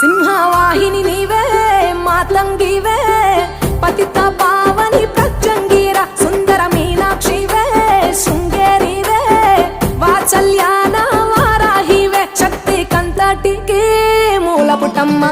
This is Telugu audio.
సింహవాహిని నీవే మాతంగివే పతిత పావని ప్రత్యంగిర సుందర మీనాక్షివే శృంగేరివే వాత్సల్యాన వారాహివే శక్తి కంతటికి మూలపుటమ్మ